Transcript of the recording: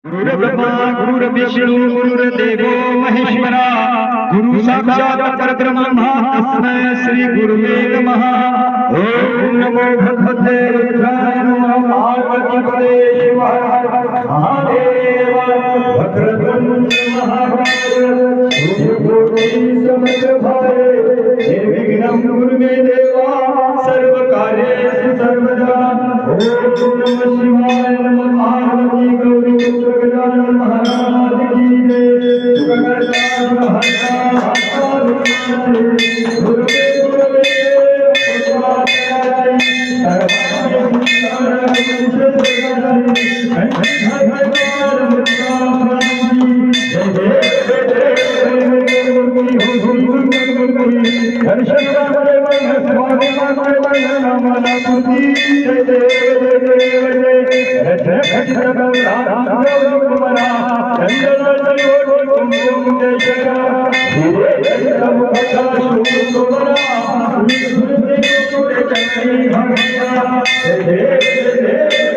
गुरुर्ब्रह्मा गुरुर्विष्णु गुरुर्देवो महेश्वरा गुरु साक्षात् परब्रह्म तस्मै श्री गुरुवे नमः। ओम नमो भगवते रुद्राय नमः। पार्वतीपते शिव हर हर महादेव। वक्रतुंड महाकाय सूर्यकोटि समप्रभाय निर्विघ्नं कुरु मे देवा सर्वकार्येषु सर्वदा। ओम नमः शिवाय नमः। पार्वती गौरी गजानन महाराज की जय। सुखकर्ता सुखहर्ता गुरुवे गुरुवे Hey,